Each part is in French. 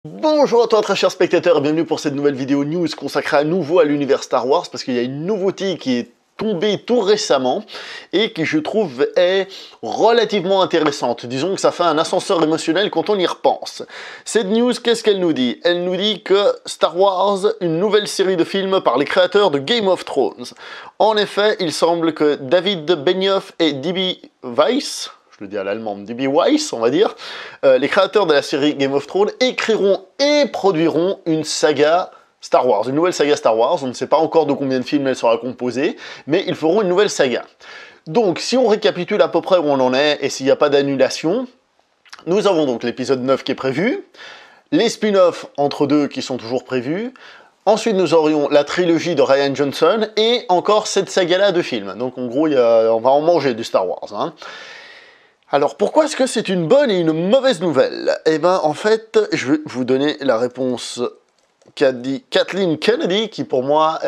Bonjour à toi très chers spectateurs et bienvenue pour cette nouvelle vidéo news consacrée à nouveau à l'univers Star Wars parce qu'il y a une nouveauté qui est tombée tout récemment et qui je trouve est relativement intéressante. Disons que ça fait un ascenseur émotionnel quand on y repense. Cette news, qu'est-ce qu'elle nous dit? Elle nous dit que Star Wars, une nouvelle série de films par les créateurs de Game of Thrones. En effet, il semble que David Benioff et D.B. Weiss, je le dis à l'allemand, D.B. Weiss, on va dire, les créateurs de la série Game of Thrones écriront et produiront une saga Star Wars, une nouvelle saga Star Wars. On ne sait pas encore de combien de films elle sera composée, mais ils feront une nouvelle saga. Donc, si on récapitule à peu près où on en est, et s'il n'y a pas d'annulation, nous avons donc l'épisode 9 qui est prévu, les spin-offs entre deux qui sont toujours prévus, ensuite nous aurions la trilogie de Rian Johnson, et encore cette saga-là de films. Donc en gros, on va en manger du Star Wars, hein. Alors, pourquoi est-ce que c'est une bonne et une mauvaise nouvelle? Eh ben, en fait, je vais vous donner la réponse qu'a dit Kathleen Kennedy, qui pour moi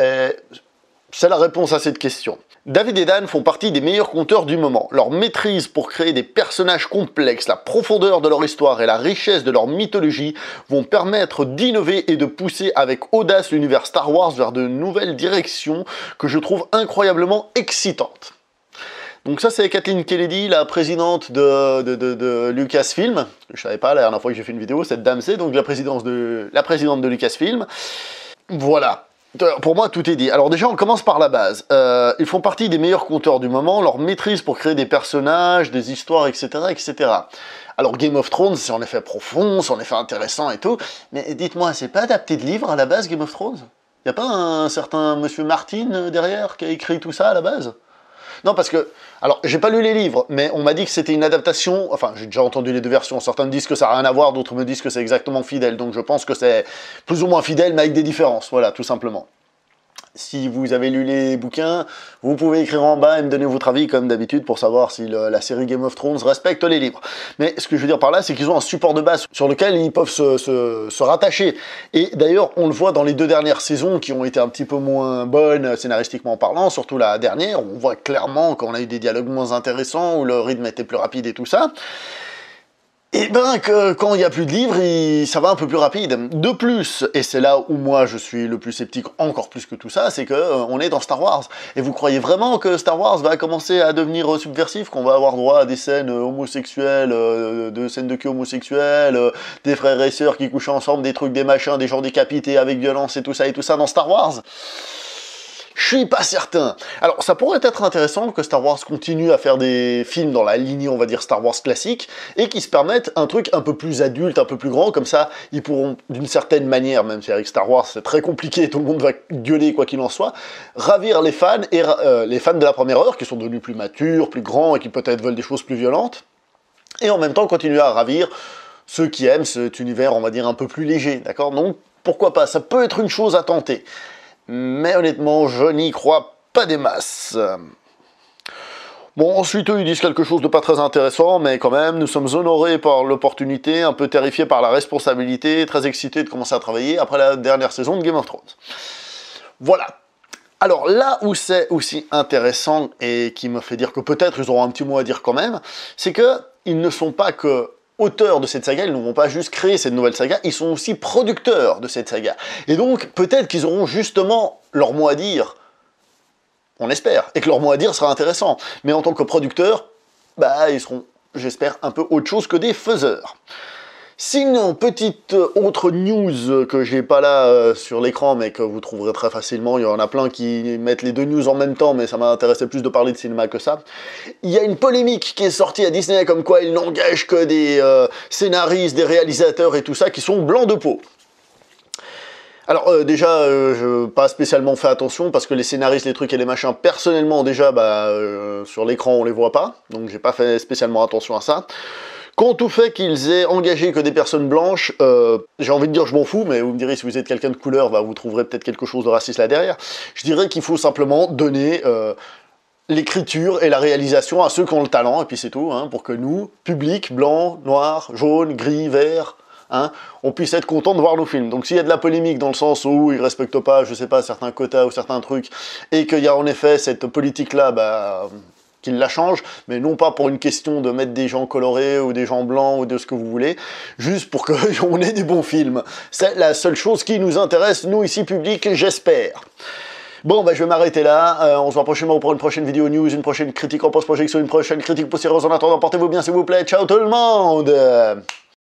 c'est la réponse à cette question. David et Dan font partie des meilleurs conteurs du moment. Leur maîtrise pour créer des personnages complexes, la profondeur de leur histoire et la richesse de leur mythologie vont permettre d'innover et de pousser avec audace l'univers Star Wars vers de nouvelles directions que je trouve incroyablement excitantes. Donc ça c'est Kathleen Kennedy, la présidente de Lucasfilm. Je savais pas la dernière fois que j'ai fait une vidéo, cette dame c'est donc la présidente de Lucasfilm. Voilà. Pour moi, tout est dit. Alors déjà, on commence par la base. Ils font partie des meilleurs conteurs du moment, leur maîtrise pour créer des personnages, des histoires, etc., etc. Alors Game of Thrones, c'est en effet profond, c'est en effet intéressant et tout, mais dites-moi, c'est pas adapté de livre à la base, Game of Thrones? Y a pas un certain monsieur Martin derrière qui a écrit tout ça à la base? Non, parce que, alors, j'ai pas lu les livres, mais on m'a dit que c'était une adaptation, enfin, j'ai déjà entendu les deux versions, certains me disent que ça n'a rien à voir, d'autres me disent que c'est exactement fidèle, donc je pense que c'est plus ou moins fidèle, mais avec des différences, voilà, tout simplement. Si vous avez lu les bouquins, vous pouvez écrire en bas et me donner votre avis, comme d'habitude, pour savoir si la série Game of Thrones respecte les livres. Mais ce que je veux dire par là, c'est qu'ils ont un support de base sur lequel ils peuvent se rattacher. Et d'ailleurs, on le voit dans les deux dernières saisons, qui ont été un petit peu moins bonnes, scénaristiquement parlant, surtout la dernière, on voit clairement qu'on a eu des dialogues moins intéressants, où le rythme était plus rapide et tout ça. Et ben que quand il n'y a plus de livres, ça va un peu plus rapide. De plus, et c'est là où moi je suis le plus sceptique encore plus que tout ça, c'est que on est dans Star Wars. Et vous croyez vraiment que Star Wars va commencer à devenir subversif, qu'on va avoir droit à des scènes homosexuelles, de scènes de cul homosexuelles, des frères et sœurs qui couchent ensemble, des trucs, des machins, des gens décapités avec violence et tout ça dans Star Wars? Je suis pas certain. Alors, ça pourrait être intéressant que Star Wars continue à faire des films dans la lignée, on va dire, Star Wars classique, et qui se permettent un truc un peu plus adulte, un peu plus grand, comme ça, ils pourront, d'une certaine manière, même si avec Star Wars c'est très compliqué, tout le monde va gueuler quoi qu'il en soit, ravir les fans, et les fans de la première heure, qui sont devenus plus matures, plus grands, et qui peut-être veulent des choses plus violentes, et en même temps continuer à ravir ceux qui aiment cet univers, on va dire, un peu plus léger, d'accord? Donc, pourquoi pas? Ça peut être une chose à tenter. Mais honnêtement, je n'y crois pas des masses. Bon, ensuite, eux, ils disent quelque chose de pas très intéressant, mais quand même, nous sommes honorés par l'opportunité, un peu terrifiés par la responsabilité, très excités de commencer à travailler après la dernière saison de Game of Thrones. Voilà. Alors là où c'est aussi intéressant, et qui me fait dire que peut-être ils auront un petit mot à dire quand même, c'est que ils ne sont pas que auteurs de cette saga, ils ne vont pas juste créer cette nouvelle saga, ils sont aussi producteurs de cette saga. Et donc, peut-être qu'ils auront justement leur mot à dire, on espère, et que leur mot à dire sera intéressant. Mais en tant que producteurs, bah, ils seront, j'espère, un peu autre chose que des faiseurs. Sinon, petite autre news que j'ai pas là sur l'écran, mais que vous trouverez très facilement, il y en a plein qui mettent les deux news en même temps, mais ça m'intéressait plus de parler de cinéma que ça. Il y a une polémique qui est sortie à Disney, comme quoi ils n'engagent que des scénaristes, des réalisateurs et tout ça, qui sont blancs de peau. Alors déjà, je n'ai pas spécialement fait attention, parce que les scénaristes, les trucs et les machins, personnellement déjà, sur l'écran on les voit pas, donc j'ai pas fait spécialement attention à ça. Quant au fait qu'ils aient engagé que des personnes blanches, j'ai envie de dire je m'en fous, mais vous me direz si vous êtes quelqu'un de couleur, vous trouverez peut-être quelque chose de raciste là derrière. Je dirais qu'il faut simplement donner l'écriture et la réalisation à ceux qui ont le talent, et puis c'est tout, hein, pour que nous, public, blanc, noir, jaune, gris, vert, hein, on puisse être content de voir nos films. Donc s'il y a de la polémique dans le sens où ils respectent pas, je sais pas, certains quotas ou certains trucs, et qu'il y a en effet cette politique-là, qu'il la change, mais non pas pour une question de mettre des gens colorés ou des gens blancs ou de ce que vous voulez, juste pour qu'on ait des bons films. C'est la seule chose qui nous intéresse, nous ici public, j'espère. Bon, bah, je vais m'arrêter là. On se voit prochainement pour une prochaine vidéo news, une prochaine critique en post-projection, une prochaine critique poussiéreuse. En attendant, portez-vous bien s'il vous plaît. Ciao tout le monde!